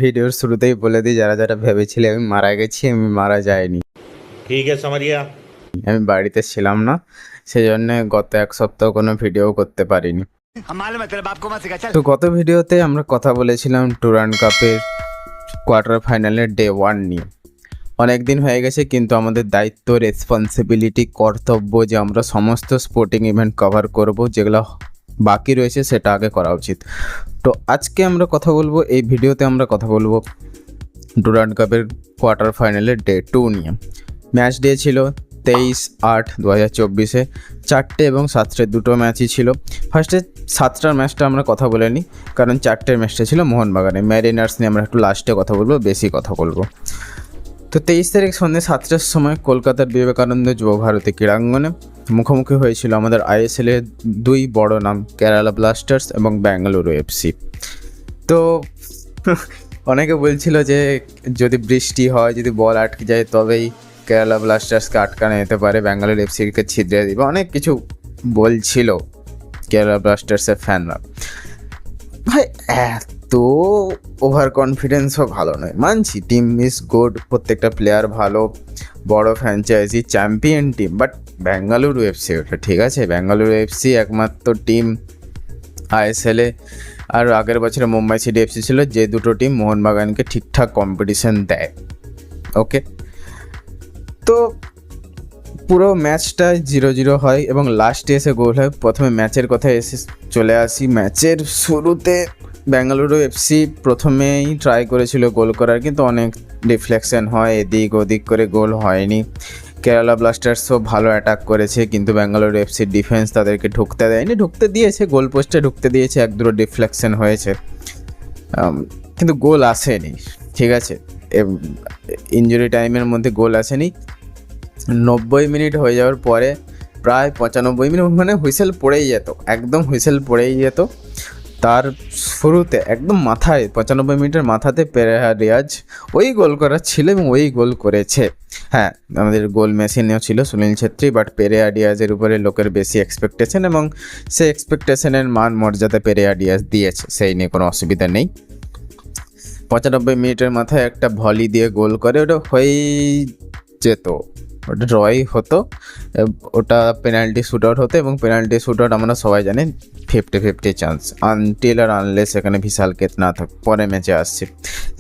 ভিডিওর শুরুতেই বলে দিই, যারা যারা ভেবেছিলে আমি মারা গেছি, আমি মারা যাইনি। ठीक है समरिया। আমি বাড়িতে ছিলাম না, সেই জন্য গত এক সপ্তাহ কোনো ভিডিও করতে পারিনি। তো গত ভিডিওতে আমরা কথা বলেছিলাম ডুরান্ড কাপের কোয়ার্টার ফাইনালের ডে 1 নিয়ে। অনেক দিন হয়ে গেছে, কিন্তু আমাদের দায়িত্ব, রেসপন্সিবিলিটি, কর্তব্য যে আমরা সমস্ত স্পোর্টিং ইভেন্ট কভার করব, যেগুলো বাকি রয়েছে সেটা আগে করা উচিত। তো আজকে আমরা কথা বলবো, এই ভিডিওতে আমরা কথা বলবো ডুরান্ড কাপের কোয়ার্টার ফাইনালের ডে 2 নিয়ে। ম্যাচ ডে ছিল 23/8/2024, 4টে এবং 7টে দুটো ম্যাচই ছিল। ফার্স্টে 7টার ম্যাচটা আমরা কথা বলে নিই, কারণ 4টের ম্যাচটা ছিল মোহনবাগানে। ম্যারিনার্স নিয়ে আমরা একটু লাস্টে কথা বলবো, বেশি কথা বলবো। তো 23 তারিখ সন্ধ্যে 7টার সময় কলকাতার বিবেকানন্দ যুব ভারতী ক্রীড়াঙ্গনে মুখোমুখি হয়েছিল আমাদের আইএসএলের দুই বড় নাম, কেরালা ব্লাস্টার্স এবং বেঙ্গালুরু এফসি। তো অনেকে বলছিল যে যদি বৃষ্টি হয়, যদি বল আটকে যায়, তবেই কেরালা ব্লাস্টার্সকে আটকানো যেতে পারে, বেঙ্গালুরু এফসিকে ছিদ্রে দিবে, অনেক কিছু বলছিল কেরালা ব্লাস্টার্সের ফ্যানরা। ভাই এত ওভার কনফিডেন্সও ভালো নয়, মানছি টিম ইজ গুড, প্রত্যেকটা প্লেয়ার ভালো, বড় franchise, champion team, but Bengaluru FC ওটা ঠিক আছে। বেঙ্গালুরু এফসি একমাত্র টিম আইএসএলে, আর আগের বছরে মুম্বাই সিটি এফসি ছিল, যে দুটো টিম মোহনবাগানকে ঠিকঠাক কম্পিটিশন দেয়। ওকে, তো পুরো ম্যাচটা 0-0 হয় এবং লাস্টে এসে গোল হয়। প্রথমে ম্যাচের কথায় এসে চলে আসি। ম্যাচের শুরুতে বেঙ্গালুরু এফসি প্রথমেই ট্রাই করেছিল গোল করার, কিন্তু অনেক ডিফ্লেকশন হয়, এদিক ওদিক করে গোল হয়নি। কেরালা ব্লাস্টার্সও ভালো অ্যাটাক করেছে, কিন্তু বেঙ্গালুরু এফসির ডিফেন্স তাদেরকে ঢুকতে দেয়নি। ঢুকতে দিয়েছে, গোল পোস্টে ঢুকতে দিয়েছে, এক দুটো ডিফ্লেকশন হয়েছে, কিন্তু গোল আসেনি। ঠিক আছে, ইনজুরি টাইমের মধ্যে গোল আসেনি। 90 মিনিট হয়ে যাওয়ার পরে প্রায় 95 মিনিট মানে হুইসেল পড়েই যেত, একদম হুইসেল পড়েই যেত। তার শুরুতে একদম মাথায় 95 মিনিটের মাথাতে পেরেরা ডিয়াজ ওই গোল করার ছিল এবং ওই গোল করেছে। হ্যাঁ, আমাদের গোল মেশিনেও ছিল সুনীল ছেত্রী, বাট পেরেরা ডিয়াজের উপরে লোকের বেশি এক্সপেকটেশন এবং সেই এক্সপেকটেশনের মান মর্যাদা পেরেরা ডিয়াজ দিয়েছে, সেই নিয়ে কোনো অসুবিধা নেই। 95 মিনিটের মাথায় একটা ভলি দিয়ে গোল করে, ওটা হয়েই যেত, ওটা ড্রই হতো, ওটা পেনাল্টি শ্যুট আউট হতো, এবং পেনাল্টি শ্যুট আউট আমরা সবাই জানি 50-50 চান্স, আনটিল আর আনলেস এখানে বিশাল কেত না থাকে। পরে ম্যাচে আসছে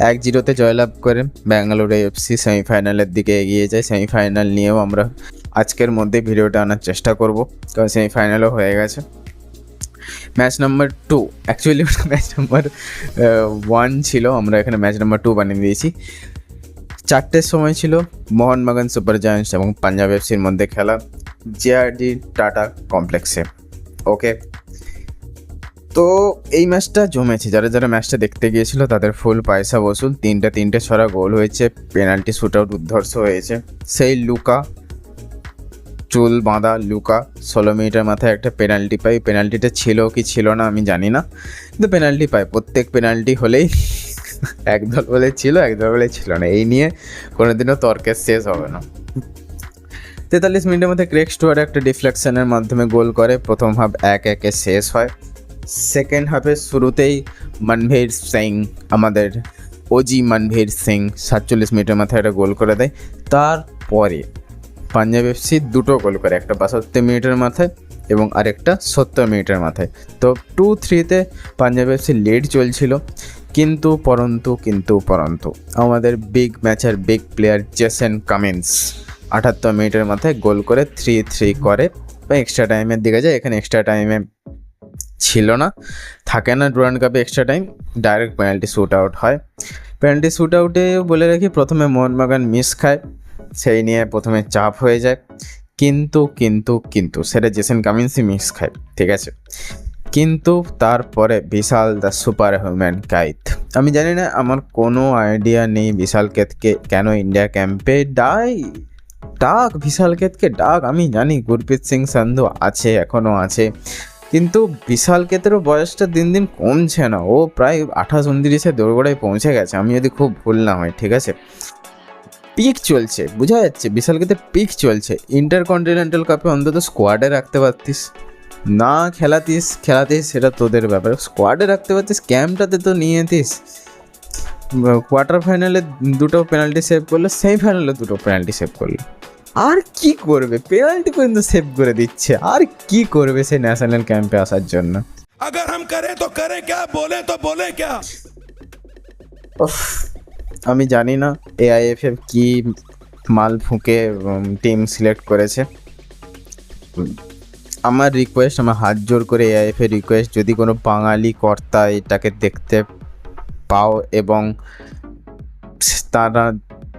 1-0 জয়লাভ করে বেঙ্গালুরু এফসি সেমিফাইনালের দিকে এগিয়ে যায়। সেমিফাইনাল নিয়েও আমরা আজকের মধ্যে ভিডিওটা আনার চেষ্টা করব, কারণ সেমিফাইনালও হয়ে গেছে। ম্যাচ নাম্বার 2, অ্যাকচুয়ালি ওটা ম্যাচ নাম্বার 1 ছিল, আমরা এখানে ম্যাচ নাম্বার 2 বানিয়ে দিয়েছি। 4টের সময় ছিল মোহনবাগান সুপার জায়ান্টস এবং পাঞ্জাব এফসির মধ্যে খেলা, জেআরডি টাটা কমপ্লেক্সে। ওকে, তো এই ম্যাচটা জমেছে, যারা যারা ম্যাচটা দেখতে গিয়েছিল তাদের ফুল পয়সা বসুল। 3টে ছড়া গোল হয়েছে, পেনাল্টি শ্যুট আউট উদ্ঘর্ষ হয়েছে। সেই লুকা, চুল বাঁধা লুকা 16 মিনিটের মাথায় একটা পেনাল্টি পাই। পেনাল্টিটা ছিল কি ছিল না আমি জানি না, কিন্তু পেনাল্টি পায়। প্রত্যেক পেনাল্টি হলেই একদল বলে ছিল, একদল বলে ছিল না, এই নিয়ে কোনোদিনও তর্কের শেষ হবে না। 43 মিনিটের মধ্যে ক্রেগ স্টুয়ার্ট একটা ডিফ্লেকশনের মাধ্যমে গোল করে। প্রথম হাফ 1-1 শেষ হয়। সেকেন্ড হাফের শুরুতেই মনভীর সিং, আমাদের ওজি মনভীর সিং 47 মিনিটের মাথায় একটা গোল করে দেয়। তারপরে পাঞ্জাব এফসি দুটো গোল করে, একটা 62 মিনিটের মাথায় এবং আরেকটা 70 মিনিটের মাথায়। তো 2-3 পাঞ্জাব এফসি লিড চলছিল, কিন্তু পরন্তু আমাদের বিগ ম্যাচের বিগ প্লেয়ার জেসন কামিন্স 78 মিনিটের মাথায় গোল করে 3-3 করে, বা এক্সট্রা টাইমের দিকে যায়। এখানে এক্সট্রা টাইমে ছিল না, থাকে না ডুরান্ড কাপে extra time, direct penalty shoot out হয়। পেনাল্টি শ্যুট আউটে বলে রাখি, প্রথমে মোহনবাগান মিস খায়, সেই নিয়ে প্রথমে চাপ হয়ে যায়, কিন্তু সেটা জেসন কামিন্সই মিস খায়, ঠিক আছে। কিন্তু তারপরে বিশাল দ্য সুপার হিউম্যান কাইত, আমি জানি না, আমার কোনো আইডিয়া নেই বিশাল কেতকে কেন ইন্ডিয়া ক্যাম্পে ডাক বিশাল কেতকে ডাক। আমি জানি গুরপ্রীত সিং সান্ধু আছে, এখনও আছে, কিন্তু বিশাল কেতেরও বয়সটা দিন দিন কমছে না, ও প্রায় 28-29 দোরগোড়ায় পৌঁছে গেছে, আমি যদি খুব ভুল না হয়, ঠিক আছে। পিক চলছে, বোঝা যাচ্ছে বিশাল কেতের পিক চলছে। ইন্টারকন্টিনেন্টাল কাপে অন্তত স্কোয়াডে রাখতে পারতিস, না খেলাতিস সেটা তোদের ব্যাপার, স্কোয়াডে রাখতে পারতিস, ক্যাম্পটাতে তো নিয়ে যেতিস। কোয়ার্টার ফাইনালে দুটো পেনাল্টি সেভ করলো, সেমিফাইনালে দুটো পেনাল্টি সেভ করলো। আর কি করবে, পেনাল্টি পর্যন্ত সেভ করে দিচ্ছে, আর কি করবে সেই ন্যাশনাল ক্যাম্পে আসার জন্য। अगर हम करें तो करें क्या, बोले तो बोले क्या। আমি জানি না AIFF কি মাল ফুঁকে টিম সিলেক্ট করেছে। আমার রিকোয়েস্ট, আমার হাত জোর করে AIFF এর রিকোয়েস্ট, যদি কোনো বাঙালি কর্তা এটাকে দেখতে পাও এবং তারা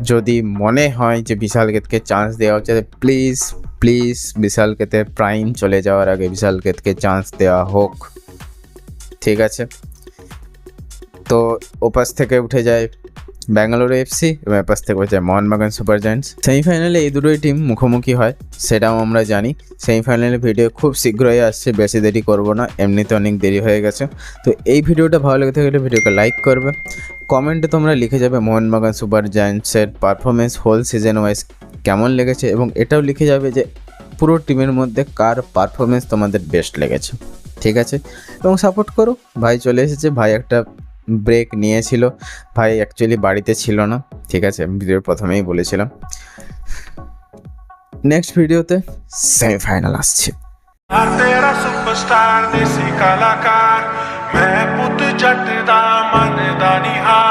যদি মনে হয় যে বিশালকেতকে চান্স দেওয়া হচ্ছে, প্লিজ প্লিজ বিশালকেতে প্রাইম চলে যাওয়ার আগে বিশালকেতকে চান্স দেওয়া হোক, ঠিক আছে? তো ওপাশ থেকে উঠে যায় ব্যাঙ্গালোর FC এবং এপাশ থেকে উঠে যায় মোহনবাগান সুপার জায়ান্টস। সেমিফাইনালে এই দুটোই টিম মুখোমুখি হয়, সেটাও আমরা জানি। সেমিফাইনালের ভিডিও খুব শীঘ্রই আসছে, বেশি দেরি করব না, এমনিতে অনেক দেরি হয়ে গেছে। তো এই ভিডিওটা ভালো লেগে থাকলে ভিডিওকে লাইক করবে, কমেন্টে তোমরা লিখে যাবে মোহনবাগান সুপার জায়ান্টসের পারফরমেন্স হোল সিজন ওয়াইজ কেমন লেগেছে, এবং এটাও লিখে যাবে যে পুরো টিমের মধ্যে কার পারফরমেন্স তোমাদের বেস্ট লেগেছে, ঠিক আছে? এবং সাপোর্ট করো। ভাই চলে এসেছে, ভাই একটা ব্রেক নিয়েছিল, ভাই অ্যাকচুয়ালি বাড়িতে ছিল না, ঠিক আছে? ভিডিওর প্রথমেই বলেছিলাম। নেক্সট ভিডিওতে সেমিফাইনাল আসছে। यार तेरा सुपरस्टार देसी कलाकार मैं पुत जट दा मन दा निहार।